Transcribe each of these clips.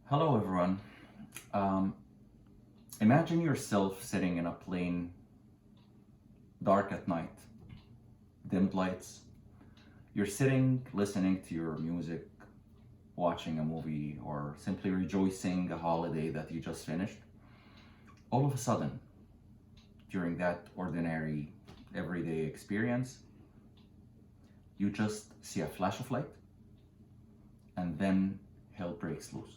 Hello, everyone. Um, Imagine yourself sitting in a plane, dark at night, dimmed lights. You're sitting, listening to your music, watching a movie, or simply rejoicing a holiday that you just finished. All of a sudden, during that ordinary, everyday experience, you just see a flash of light, and then hell breaks loose.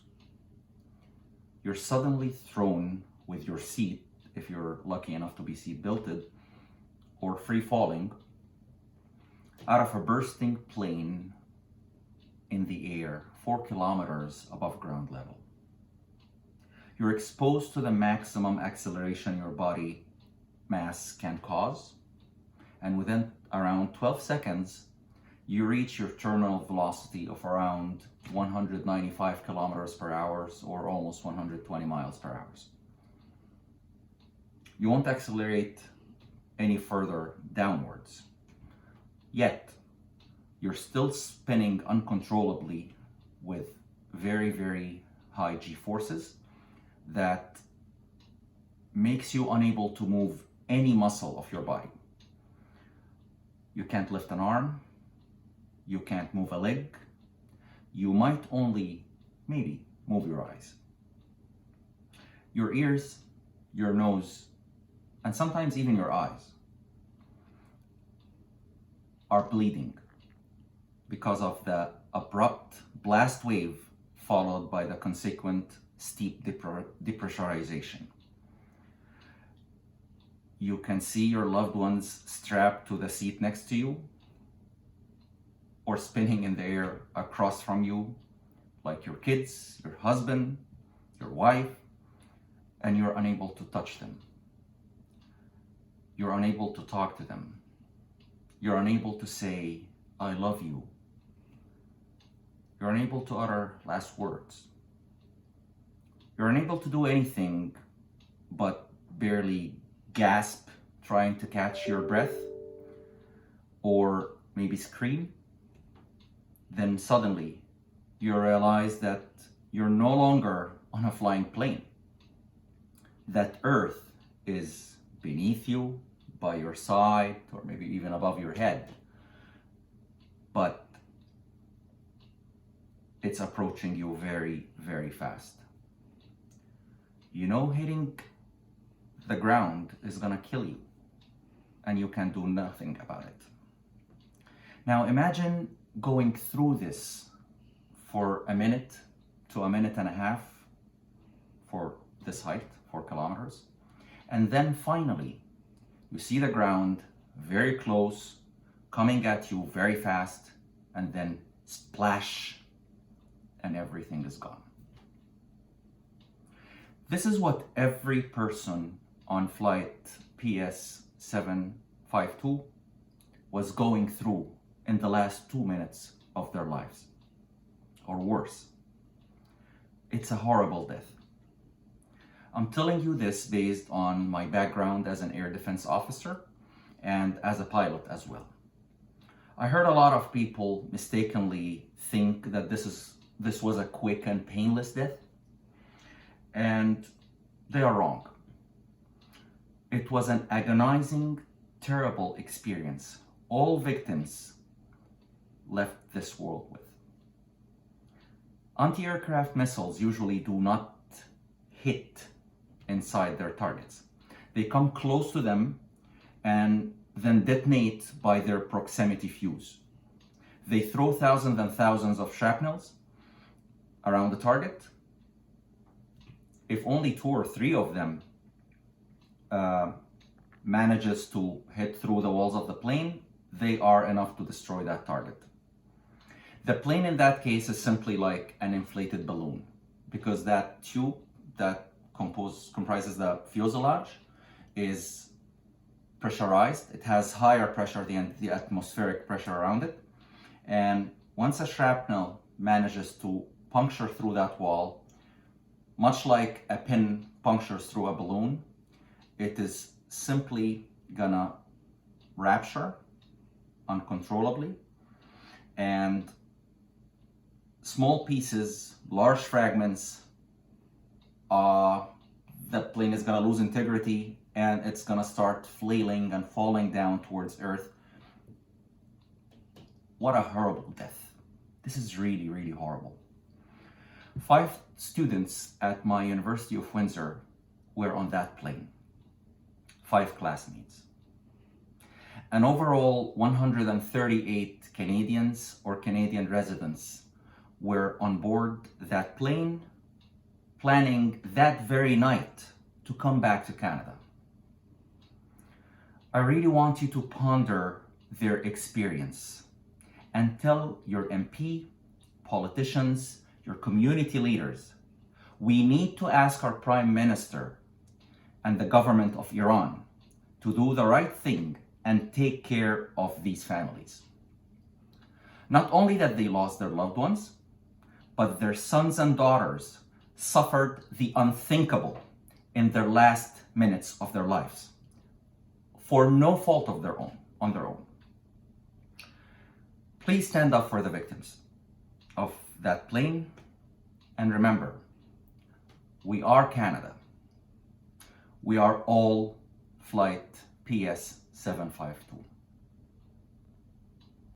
You're suddenly thrown with your seat, if you're lucky enough to be seat belted, or free falling out of a bursting plane in the air 4 kilometers above ground level. You're exposed to the maximum acceleration your body mass can cause, and within around 12 seconds, you reach your terminal velocity of around 195 kilometers per hour or almost 120 miles per hour. You won't accelerate any further downwards. Yet, you're still spinning uncontrollably with very, very high G-forces that makes you unable to move any muscle of your body. You can't lift an arm, you can't move a leg, you might only, maybe, move your eyes. Your ears, your nose, and sometimes even your eyes are bleeding because of the abrupt blast wave followed by the consequent steep depressurization. You can see your loved ones strapped to the seat next to you or spinning in the air across from you, like your kids, your husband, your wife, and you're unable to touch them. You're unable to talk to them. You're unable to say, "I love you." You're unable to utter last words. You're unable to do anything but barely gasp, trying to catch your breath, or maybe scream. Then suddenly you realize that you're no longer on a flying plane, that Earth is beneath you, by your side, or maybe even above your head, but it's approaching you very, very fast. You know, hitting the ground is gonna kill you, and you can do nothing about it. Now imagine going through this for a minute to a minute and a half for this height, 4 kilometers, and then finally you see the ground very close, coming at you very fast, and then splash, and everything is gone. This is what every person on flight PS752 was going through in the last 2 minutes of their lives, or worse. It's a horrible death. I'm telling you this based on my background as an air defense officer and as a pilot as well. I heard a lot of people mistakenly think that this was a quick and painless death, and they are wrong. It was an agonizing, terrible experience all victims left this world with. Anti-aircraft missiles usually do not hit inside their targets. They come close to them and then detonate by their proximity fuse. They throw thousands and thousands of shrapnels around the target. If only 2 or 3 of them manages to hit through the walls of the plane, they are enough to destroy that target. The plane in that case is simply like an inflated balloon, because that tube that comprises the fuselage is pressurized. It has higher pressure than the atmospheric pressure around it. And once a shrapnel manages to puncture through that wall, much like a pin punctures through a balloon, it is simply gonna rupture uncontrollably, and small pieces, large fragments the plane is going to lose integrity and it's going to start flailing and falling down towards Earth. What a horrible death. This is really, really horrible. 5 students at my University of Windsor were on that plane. 5 classmates. And overall, 138 Canadians or Canadian residents were on board that plane, planning that very night to come back to Canada. I really want you to ponder their experience and tell your MP, politicians, your community leaders, we need to ask our Prime Minister and the government of Iran to do the right thing and take care of these families. Not only that they lost their loved ones, but their sons and daughters suffered the unthinkable in their last minutes of their lives for no fault of their own, on their own. Please stand up for the victims of that plane, and remember, we are Canada. We are all flight PS752.